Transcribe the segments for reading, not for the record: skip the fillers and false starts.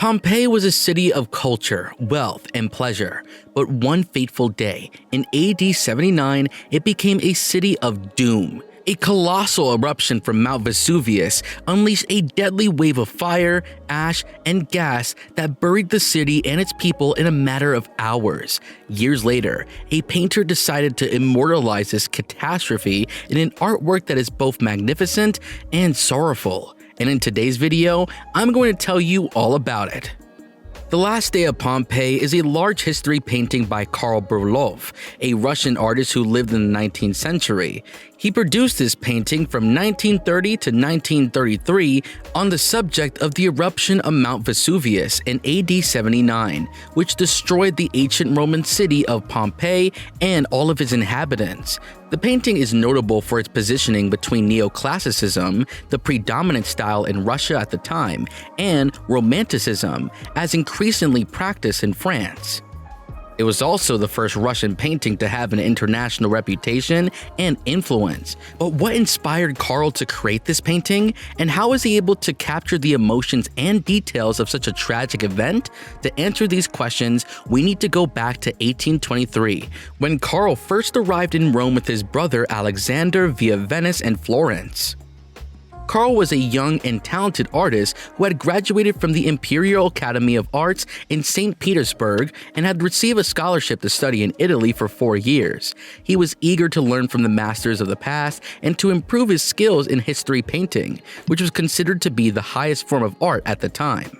Pompeii was a city of culture, wealth, and pleasure, but one fateful day, in AD 79, it became a city of doom. A colossal eruption from Mount Vesuvius unleashed a deadly wave of fire, ash, and gas that buried the city and its people in a matter of hours. Years later, a painter decided to immortalize this catastrophe in an artwork that is both magnificent and sorrowful. And in today's video, I'm going to tell you all about it. The Last Day of Pompeii is a large history painting by Karl Bryullov, a Russian artist who lived in the 19th century. He produced this painting from 1930 to 1933 on the subject of the eruption of Mount Vesuvius in AD 79, which destroyed the ancient Roman city of Pompeii and all of its inhabitants. The painting is notable for its positioning between Neoclassicism, the predominant style in Russia at the time, and Romanticism, as increasingly practiced in France. It was also the first Russian painting to have an international reputation and influence. But what inspired Karl to create this painting, and how was he able to capture the emotions and details of such a tragic event? To answer these questions, we need to go back to 1823, when Karl first arrived in Rome with his brother Alexander via Venice and Florence. Karl was a young and talented artist who had graduated from the Imperial Academy of Arts in St. Petersburg and had received a scholarship to study in Italy for 4 years. He was eager to learn from the masters of the past and to improve his skills in history painting, which was considered to be the highest form of art at the time.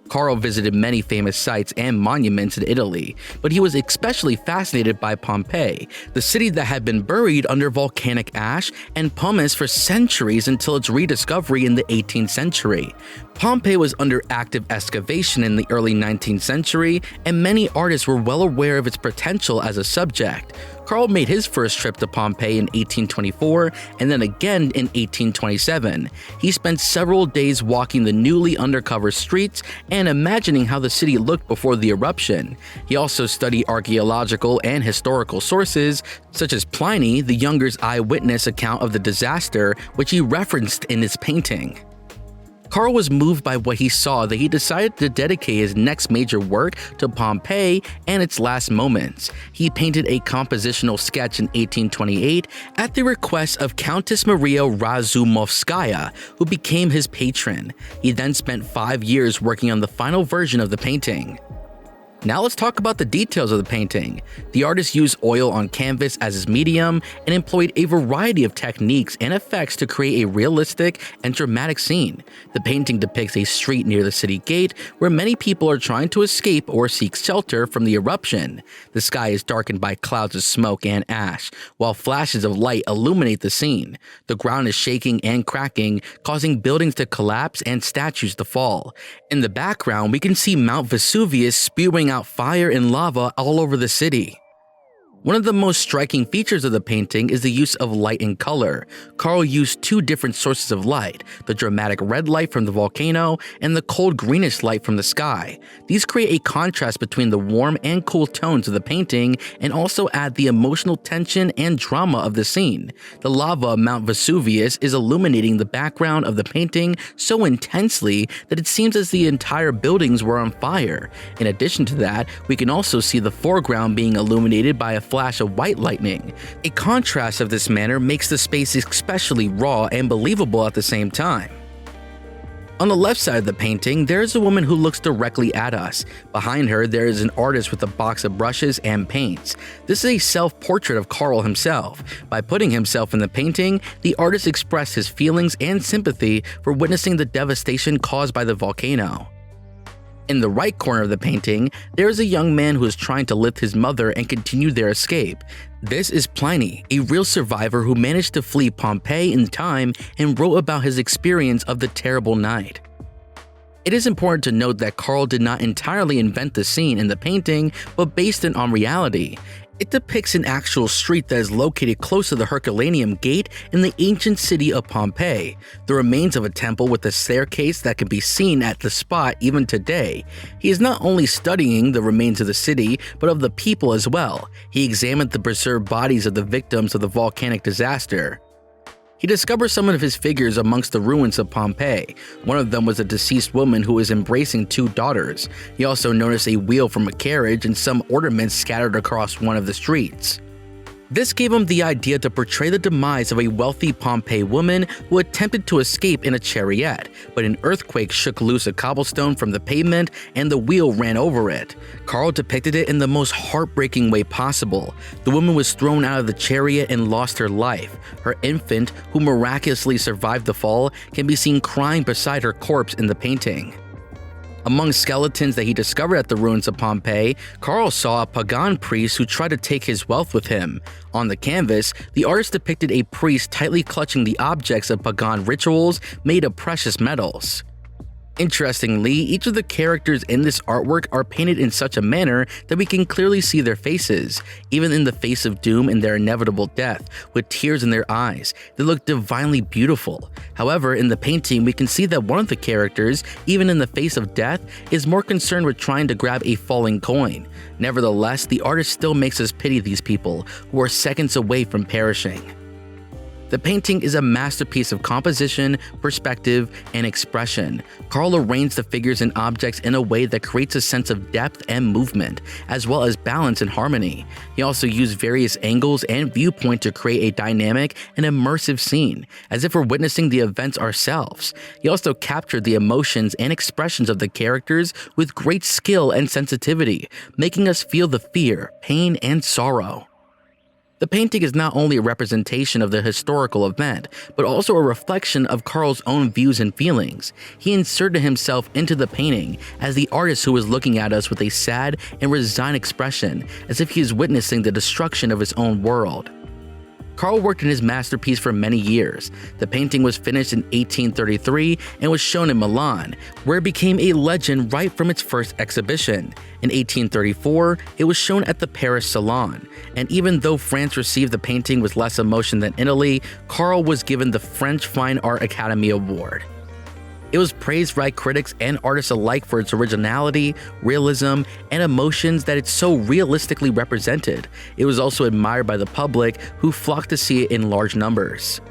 Karl visited many famous sites and monuments in Italy, but he was especially fascinated by Pompeii, the city that had been buried under volcanic ash and pumice for centuries until its rediscovery in the 18th century. Pompeii was under active excavation in the early 19th century, and many artists were well aware of its potential as a subject. Karl made his first trip to Pompeii in 1824 and then again in 1827. He spent several days walking the newly uncovered streets and imagining how the city looked before the eruption. He also studied archaeological and historical sources, such as Pliny the Younger's eyewitness account of the disaster, which he referenced in his painting. Karl was moved by what he saw that he decided to dedicate his next major work to Pompeii and its last moments. He painted a compositional sketch in 1828 at the request of Countess Maria Razumovskaya, who became his patron. He then spent 5 years working on the final version of the painting. Now let's talk about the details of the painting. The artist used oil on canvas as his medium and employed a variety of techniques and effects to create a realistic and dramatic scene. The painting depicts a street near the city gate where many people are trying to escape or seek shelter from the eruption. The sky is darkened by clouds of smoke and ash, while flashes of light illuminate the scene. The ground is shaking and cracking, causing buildings to collapse and statues to fall. In the background, we can see Mount Vesuvius spewing out fire and lava all over the city. One of the most striking features of the painting is the use of light and color. Karl used 2 different sources of light, the dramatic red light from the volcano and the cold greenish light from the sky. These create a contrast between the warm and cool tones of the painting and also add the emotional tension and drama of the scene. The lava of Mount Vesuvius is illuminating the background of the painting so intensely that it seems as the entire buildings were on fire. In addition to that, we can also see the foreground being illuminated by a flash of white lightning. A contrast of this manner makes the space especially raw and believable at the same time. On the left side of the painting, there is a woman who looks directly at us. Behind her, there is an artist with a box of brushes and paints. This is a self-portrait of Karl himself. By putting himself in the painting, the artist expressed his feelings and sympathy for witnessing the devastation caused by the volcano. In the right corner of the painting, there is a young man who is trying to lift his mother and continue their escape. This is Pliny, a real survivor who managed to flee Pompeii in time and wrote about his experience of the terrible night. It is important to note that Karl did not entirely invent the scene in the painting, but based it on reality. It depicts an actual street that is located close to the Herculaneum Gate in the ancient city of Pompeii, the remains of a temple with a staircase that can be seen at the spot even today. He is not only studying the remains of the city, but of the people as well. He examined the preserved bodies of the victims of the volcanic disaster. He discovers some of his figures amongst the ruins of Pompeii. One of them was a deceased woman who was embracing two daughters. He also noticed a wheel from a carriage and some ornaments scattered across one of the streets. This gave him the idea to portray the demise of a wealthy Pompeii woman who attempted to escape in a chariot, but an earthquake shook loose a cobblestone from the pavement and the wheel ran over it. Karl depicted it in the most heartbreaking way possible. The woman was thrown out of the chariot and lost her life. Her infant, who miraculously survived the fall, can be seen crying beside her corpse in the painting. Among skeletons that he discovered at the ruins of Pompeii, Karl saw a pagan priest who tried to take his wealth with him. On the canvas, the artist depicted a priest tightly clutching the objects of pagan rituals made of precious metals. Interestingly, each of the characters in this artwork are painted in such a manner that we can clearly see their faces. Even in the face of doom and their inevitable death, with tears in their eyes, they look divinely beautiful. However, in the painting, we can see that one of the characters, even in the face of death, is more concerned with trying to grab a falling coin. Nevertheless, the artist still makes us pity these people, who are seconds away from perishing. The painting is a masterpiece of composition, perspective, and expression. Karl arranged the figures and objects in a way that creates a sense of depth and movement, as well as balance and harmony. He also used various angles and viewpoint to create a dynamic and immersive scene, as if we're witnessing the events ourselves. He also captured the emotions and expressions of the characters with great skill and sensitivity, making us feel the fear, pain, and sorrow. The painting is not only a representation of the historical event, but also a reflection of Karl's own views and feelings. He inserted himself into the painting as the artist who is looking at us with a sad and resigned expression, as if he is witnessing the destruction of his own world. Karl worked in his masterpiece for many years. The painting was finished in 1833 and was shown in Milan, where it became a legend right from its first exhibition. In 1834, it was shown at the Paris Salon, and even though France received the painting with less emotion than Italy, Karl was given the French Fine Art Academy Award. It was praised by critics and artists alike for its originality, realism, and emotions that it so realistically represented. It was also admired by the public, who flocked to see it in large numbers.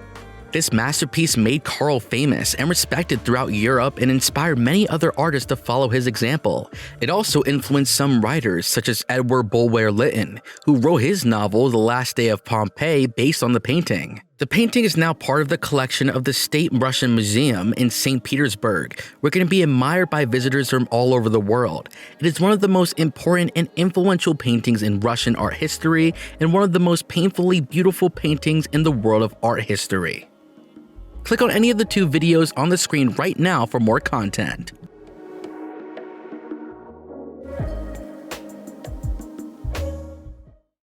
This masterpiece made Karl famous and respected throughout Europe and inspired many other artists to follow his example. It also influenced some writers, such as Edward Bulwer Lytton, who wrote his novel The Last Day of Pompeii based on the painting. The painting is now part of the collection of the State Russian Museum in St. Petersburg, where it can be admired by visitors from all over the world. It is one of the most important and influential paintings in Russian art history and one of the most painfully beautiful paintings in the world of art history. Click on any of the two videos on the screen right now for more content.